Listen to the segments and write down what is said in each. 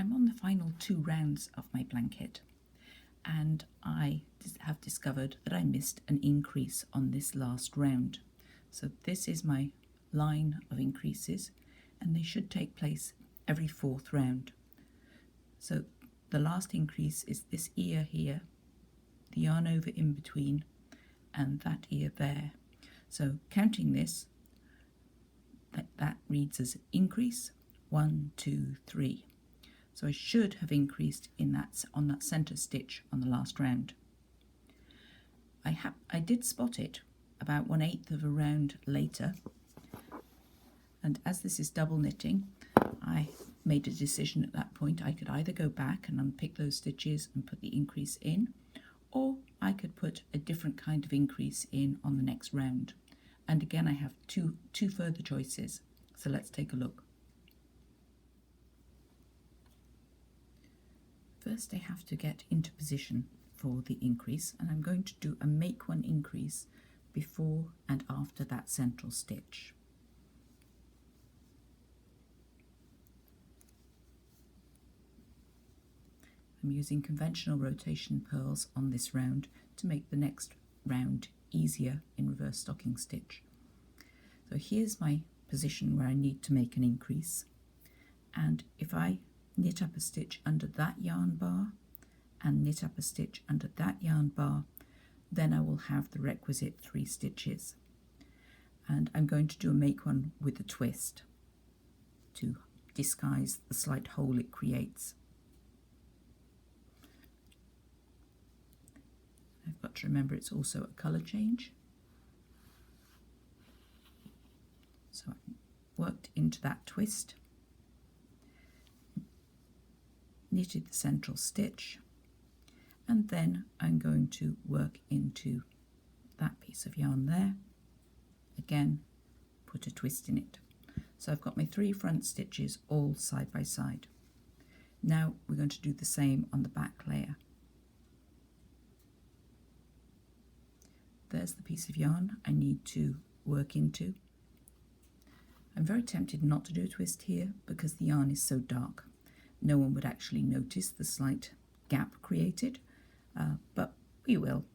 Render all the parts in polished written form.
I'm on the final 2 rounds of my blanket, and I have discovered that I missed an increase on this last round. So this is my line of increases, and they should take place every 4th round. So the last increase is this ear here, the yarn over in between, and that ear there. So counting this, that reads as increase 1, 2, 3. So I should have increased in on that centre stitch on the last round. I did spot it about 1/8 of a round later, and as this is double knitting, I made a decision at that point. I could either go back and unpick those stitches and put the increase in, or I could put a different kind of increase in on the next round. And again, I have two further choices. So let's take a look. First, I have to get into position for the increase, and I'm going to do a make one increase before and after that central stitch. I'm using conventional rotation purls on this round to make the next round easier in reverse stocking stitch. So here's my position where I need to make an increase, and if I knit up a stitch under that yarn bar and knit up a stitch under that yarn bar, then I will have the requisite 3 stitches. And I'm going to do a make one with a twist to disguise the slight hole it creates. I've got to remember it's also a colour change. So I worked into that twist, knitted the central stitch, and then I'm going to work into that piece of yarn there. Again, put a twist in it. So I've got my 3 front stitches all side by side. Now we're going to do the same on the back layer. There's the piece of yarn I need to work into. I'm very tempted not to do a twist here because the yarn is so dark. No one would actually notice the slight gap created, but we will.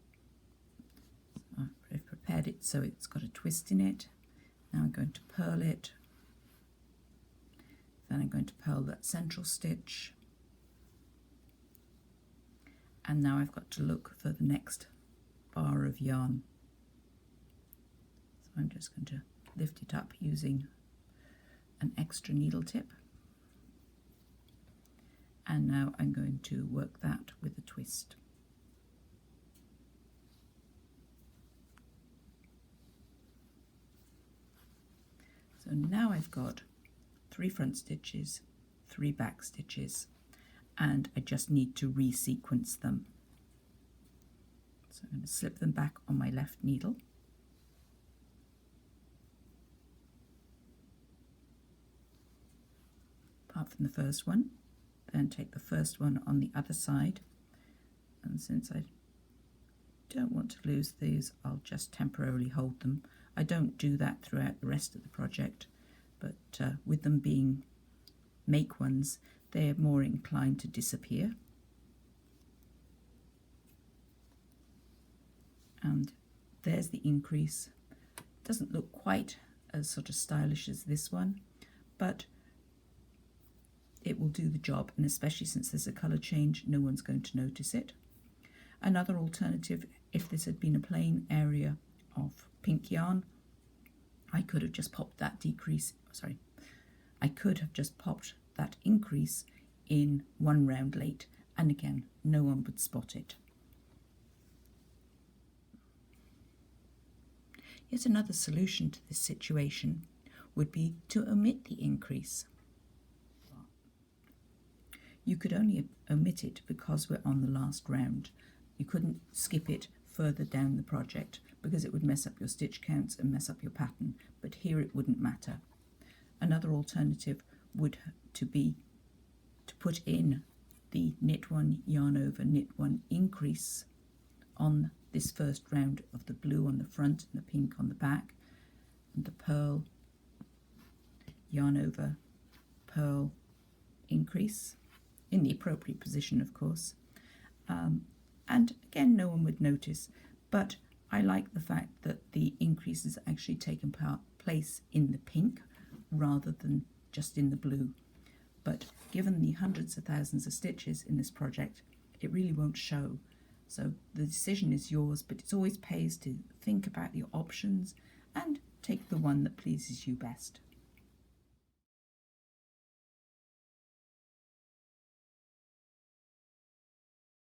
I've prepared it so it's got a twist in it. Now I'm going to purl it. Then I'm going to purl that central stitch. And now I've got to look for the next bar of yarn. So I'm just going to lift it up using an extra needle tip. And now I'm going to work that with a twist. So now I've got 3 front stitches, 3 back stitches, and I just need to re-sequence them. So I'm going to slip them back on my left needle. Apart from the first one, then take the first one on the other side, and since I don't want to lose these, I'll just temporarily hold them. I don't do that throughout the rest of the project, but with them being make ones, they're more inclined to disappear. And there's the increase. Doesn't look quite as sort of stylish as this one, but it will do the job, and especially since there's a colour change, no one's going to notice it. Another alternative, if this had been a plain area of pink yarn, I could have just popped that I could have just popped that increase in 1 round late, and again, no one would spot it. Yet another solution to this situation would be to omit the increase. You could only omit it because we're on the last round. You couldn't skip it further down the project because it would mess up your stitch counts and mess up your pattern, but here it wouldn't matter. Another alternative would be to put in the knit 1 yarn over knit 1 increase on this first round of the blue on the front and the pink on the back, and the purl, yarn over, purl, increase, in the appropriate position, of course. And again, no one would notice, but I like the fact that the increase has actually taken place in the pink rather than just in the blue. But given the hundreds of thousands of stitches in this project, it really won't show. So the decision is yours, but it always pays to think about your options and take the one that pleases you best.